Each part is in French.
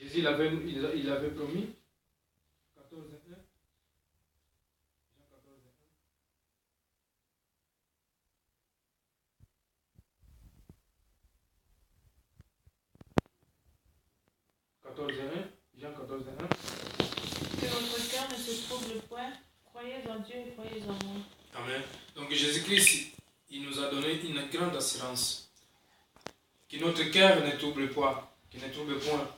Jésus il avait promis 14:1. Jean 14:1. Que votre cœur ne se trouble point, croyez en Dieu et croyez en moi. Amen. Donc Jésus-Christ, il nous a donné une grande assurance. Que notre cœur ne trouble pas, qu'il ne trouble point.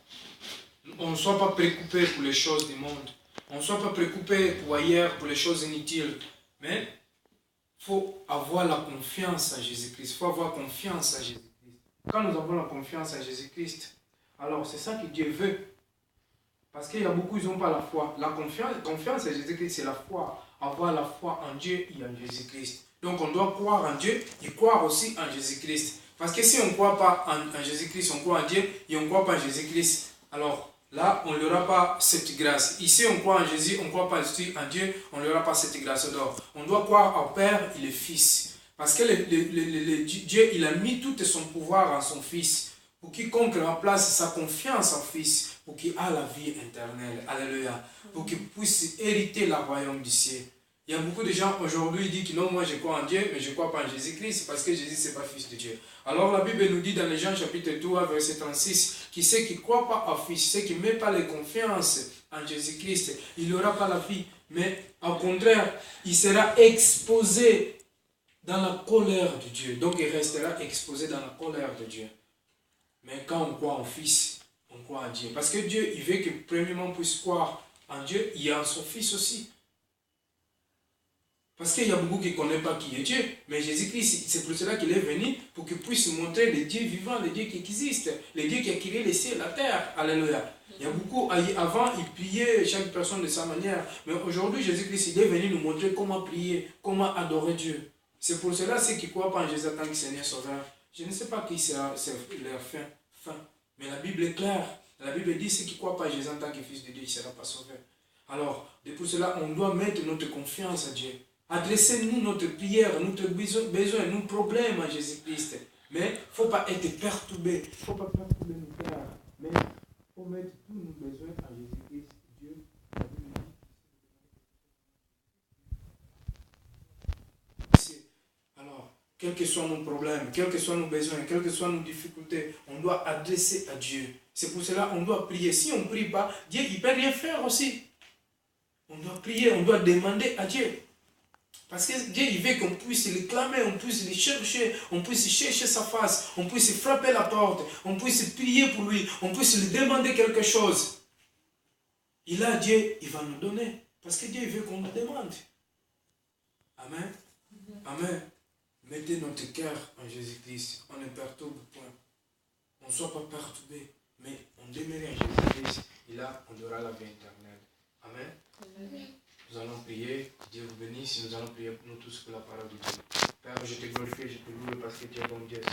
On ne soit pas préoccupé pour les choses du monde. On ne soit pas préoccupé pour ailleurs, pour les choses inutiles. Mais il faut avoir la confiance à Jésus-Christ. Il faut avoir confiance à Jésus-Christ. Quand nous avons la confiance à Jésus-Christ, alors c'est ça que Dieu veut. Parce qu'il y a beaucoup qui n'ont pas la foi. La confiance à Jésus-Christ, c'est la foi. Avoir la foi en Dieu et en Jésus-Christ. Donc on doit croire en Dieu et croire aussi en Jésus-Christ. Parce que si on ne croit pas en Jésus-Christ, on croit en Dieu et on ne croit pas en Jésus-Christ, alors là, on n'aura pas cette grâce. Ici, on croit en Jésus, on ne croit pas en Dieu, on n'aura pas cette grâce d'or. On doit croire au Père et le Fils. Parce que Dieu, il a mis tout son pouvoir en son Fils. Pour quiconque remplace sa confiance en Fils, pour qu'il ait la vie éternelle. Alléluia. Pour qu'il puisse hériter le royaume du ciel. Il y a beaucoup de gens aujourd'hui qui disent que non, moi je crois en Dieu, mais je ne crois pas en Jésus-Christ, parce que Jésus, ce n'est pas Fils de Dieu. Alors la Bible nous dit dans les Jean chapitre 3, verset 36, qui sait qui ne croit pas au Fils, ceux qui ne met pas la confiance en Jésus-Christ, il n'aura pas la vie. Mais au contraire, il sera exposé dans la colère de Dieu. Donc il restera exposé dans la colère de Dieu. Mais quand on croit en Fils, on croit en Dieu. Parce que Dieu, il veut que premièrement on puisse croire en Dieu et en son Fils aussi. Parce qu'il y a beaucoup qui ne connaissent pas qui est Dieu. Mais Jésus-Christ, c'est pour cela qu'il est venu, pour qu'il puisse montrer le Dieu vivant, le Dieu qui existe, le Dieu qui a créé les cieux et la terre. Alléluia. Il y a beaucoup, avant, ils priaient chaque personne de sa manière. Mais aujourd'hui, Jésus-Christ, il est venu nous montrer comment prier, comment adorer Dieu. C'est pour cela, ceux qui ne croient pas en Jésus en tant que Seigneur Sauveur, je ne sais pas qui sera leur fin. Mais la Bible est claire. La Bible dit, ceux qui ne croient pas en Jésus en tant que Fils de Dieu, il ne sera pas sauvé. Alors, c'est pour cela, on doit mettre notre confiance à Dieu. Adressez-nous notre prière, notre besoin, nos problèmes à Jésus-Christ. Mais il ne faut pas être perturbé. Il ne faut pas perturber nos cœurs. Mais il faut mettre tous nos besoins à Jésus-Christ. Dieu, la Bible dit. Alors, quels que soient nos problèmes, quels que soient nos besoins, quelles que soient nos difficultés, on doit adresser à Dieu. C'est pour cela qu'on doit prier. Si on ne prie pas, Dieu, il ne peut rien faire aussi. On doit prier, on doit demander à Dieu. Parce que Dieu, il veut qu'on puisse le clamer, on puisse le chercher, on puisse chercher sa face, on puisse frapper la porte, on puisse prier pour lui, on puisse lui demander quelque chose. Et là, Dieu, il va nous donner. Parce que Dieu, il veut qu'on nous demande. Amen. Amen. Mettez notre cœur en Jésus-Christ. On ne perturbe point. On ne soit pas perturbé, mais on demeure en Jésus-Christ. Et là, on aura la vie éternelle. Amen. Amen. Nous allons prier, Dieu vous bénisse, nous allons prier pour nous tous pour la parole de Dieu. Père, je te glorifie, je te loue parce que tu es bon Dieu.